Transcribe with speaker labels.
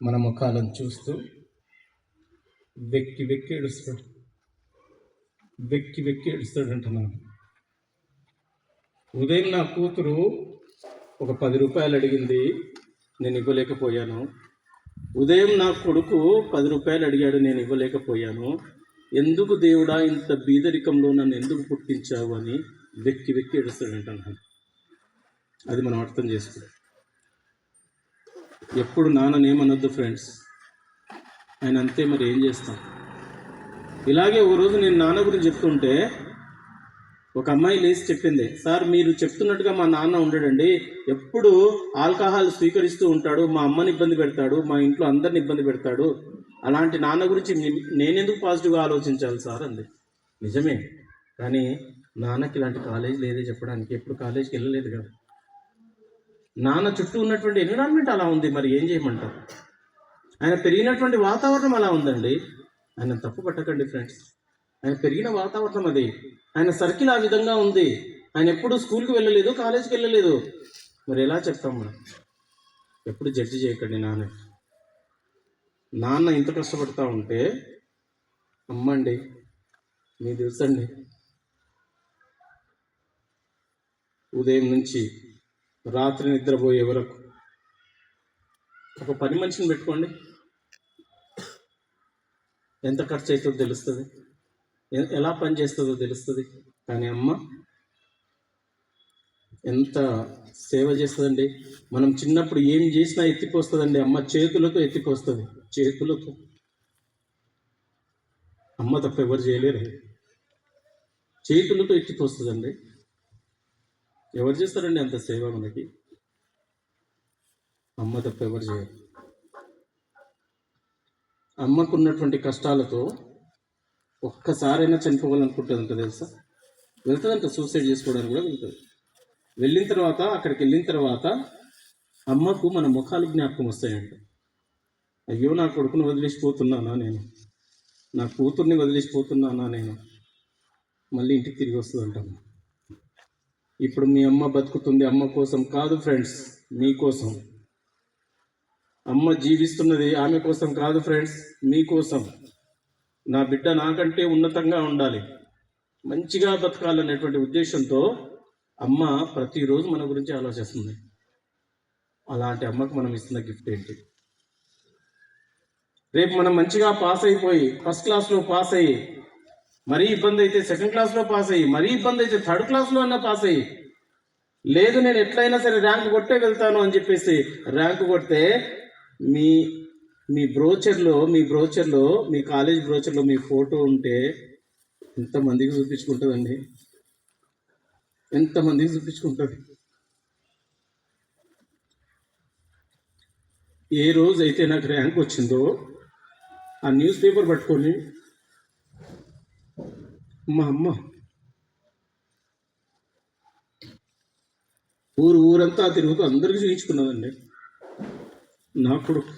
Speaker 1: మన ముఖాలను చూస్తూ వెక్కి వెక్కి ఏడుస్తాడు, వెక్కి వెక్కి ఏడుస్తాడు అంటున్నాను. ఉదయం నా కూతురు ఒక 10 రూపాయలు అడిగింది, నేను ఇవ్వలేకపోయాను. ఉదయం నా కొడుకు 10 రూపాయలు అడిగాడు, నేను ఇవ్వలేకపోయాను. ఎందుకు దేవుడా ఇంత బీదరికంలో నన్ను ఎందుకు పుట్టించావు అని వెక్కి వెక్కి ఏడుస్తాడంటున్నాను. అది మనం అర్థం చేసుకోవాలి. ఎప్పుడు నాన్ననేమనొద్దు ఫ్రెండ్స్, ఆయన అంతే. మరి ఏం చేస్తాం? ఇలాగే ఓ రోజు నేను నాన్న గురించి చెప్తుంటే ఒక అమ్మాయి లేచి చెప్పింది, సార్ మీరు చెప్తున్నట్టుగా మా నాన్న ఉండడండి, ఎప్పుడు ఆల్కహాల్ స్వీకరిస్తూ ఉంటాడు, మా అమ్మని ఇబ్బంది పెడతాడు, మా ఇంట్లో అందరిని ఇబ్బంది పెడతాడు, అలాంటి నాన్న గురించి నేనెందుకు పాజిటివ్గా ఆలోచించాలి సార్ అంది. నిజమే, కానీ నాన్నకి ఇలాంటి కాలేజ్ లేదే చెప్పడానికి, ఎప్పుడు కాలేజీకి వెళ్ళలేదు కదా. నాన్న చుట్టూ ఉన్నటువంటి ఎన్విరాన్మెంట్ అలా ఉంది, మరి ఏం చేయమంటారు? ఆయన పెరిగినటువంటి వాతావరణం అలా ఉందండి. ఆయన తప్పు పట్టకండి ఫ్రెండ్స్, ఆయన పెరిగిన వాతావరణం అది, ఆయన సర్కిల్ ఆ విధంగా ఉంది. ఆయన ఎప్పుడు స్కూల్కి వెళ్ళలేదు, కాలేజీకి వెళ్ళలేదు. మరి ఎలా చెప్తాం మనం? ఎప్పుడు జడ్జి చేయకండి. నాన్న ఇంత కష్టపడతా ఉంటే అమ్మండి మీ తెలుసండి, ఉదయం నుంచి రాత్రి నిద్రపోయే వరకు ఒక పని మనిషిని పెట్టుకోండి, ఎంత ఖర్చు అవుతుందో తెలుస్తుంది, ఎలా పని చేస్తుందో తెలుస్తుంది. కానీ అమ్మ ఎంత సేవ చేస్తుందండి. మనం చిన్నప్పుడు ఏం చేసినా ఎత్తిపోస్తుందండి అమ్మ, చేతులతో ఎత్తిపోస్తుంది, చేతులతో. అమ్మ తప్ప ఎవరు చేయలేరు, చేతులతో ఎత్తిపోస్తుందండి. ఎవరు చేస్తారండి అంత సేవ మనకి? అమ్మ తప్ప ఎవరు చేయరు. అమ్మకున్నటువంటి కష్టాలతో ఒక్కసారైనా చనిపోవాలనుకుంటుందంట తెలుసా? వెళ్తుందంట, సూసైడ్ చేసుకోవడానికి కూడా వెళ్తుంది. వెళ్ళిన తర్వాత, అక్కడికి వెళ్ళిన తర్వాత అమ్మకు మన ముఖాలు జ్ఞాపకం వస్తాయంట. అయ్యో నా కొడుకుని వదిలేసిపోతున్నానా నేను, నా కూతుర్ని వదిలేసిపోతున్నానా నేను, మళ్ళీ ఇంటికి తిరిగి వస్తుందంటాము. ఇప్పుడు మీ అమ్మ బతుకుతుంది అమ్మ కోసం కాదు ఫ్రెండ్స్, మీకోసం. అమ్మ జీవిస్తున్నది ఆమె కోసం కాదు ఫ్రెండ్స్, మీకోసం. నా బిడ్డ నాకంటే ఉన్నతంగా ఉండాలి, మంచిగా బతకాలనేటువంటి ఉద్దేశంతో అమ్మ ప్రతిరోజు మన గురించి ఆలోచిస్తుంది. అలాంటి అమ్మకు మనం ఇస్తున్న గిఫ్ట్ ఏంటి? రేపు మనం మంచిగా పాస్ అయిపోయి, ఫస్ట్ క్లాస్లో పాస్ అయ్యి, మరీ ఇబ్బంది అయితే సెకండ్ క్లాస్లో పాస్ అయ్యి, మరీ ఇబ్బంది అయితే థర్డ్ క్లాస్లో అన్నా పాస్ అయ్యి, లేదు నేను ఎట్లయినా సరే ర్యాంక్ కొట్టే వెళ్తాను అని చెప్పేసి ర్యాంక్ కొడితే మీ బ్రోచర్లో మీ కాలేజ్ బ్రోచర్లో మీ ఫోటో ఉంటే ఎంతమందికి చూపించుకుంటుందండి, ఎంతమందికి చూపించుకుంటుంది. ఏ రోజు అయితే నాకు ర్యాంక్ వచ్చిందో ఆ న్యూస్ పేపర్ పట్టుకొని మా అమ్మ ఊరంతా తిరుగుతూ అందరికీ చూపించుకున్నదండి. నా కొడుకు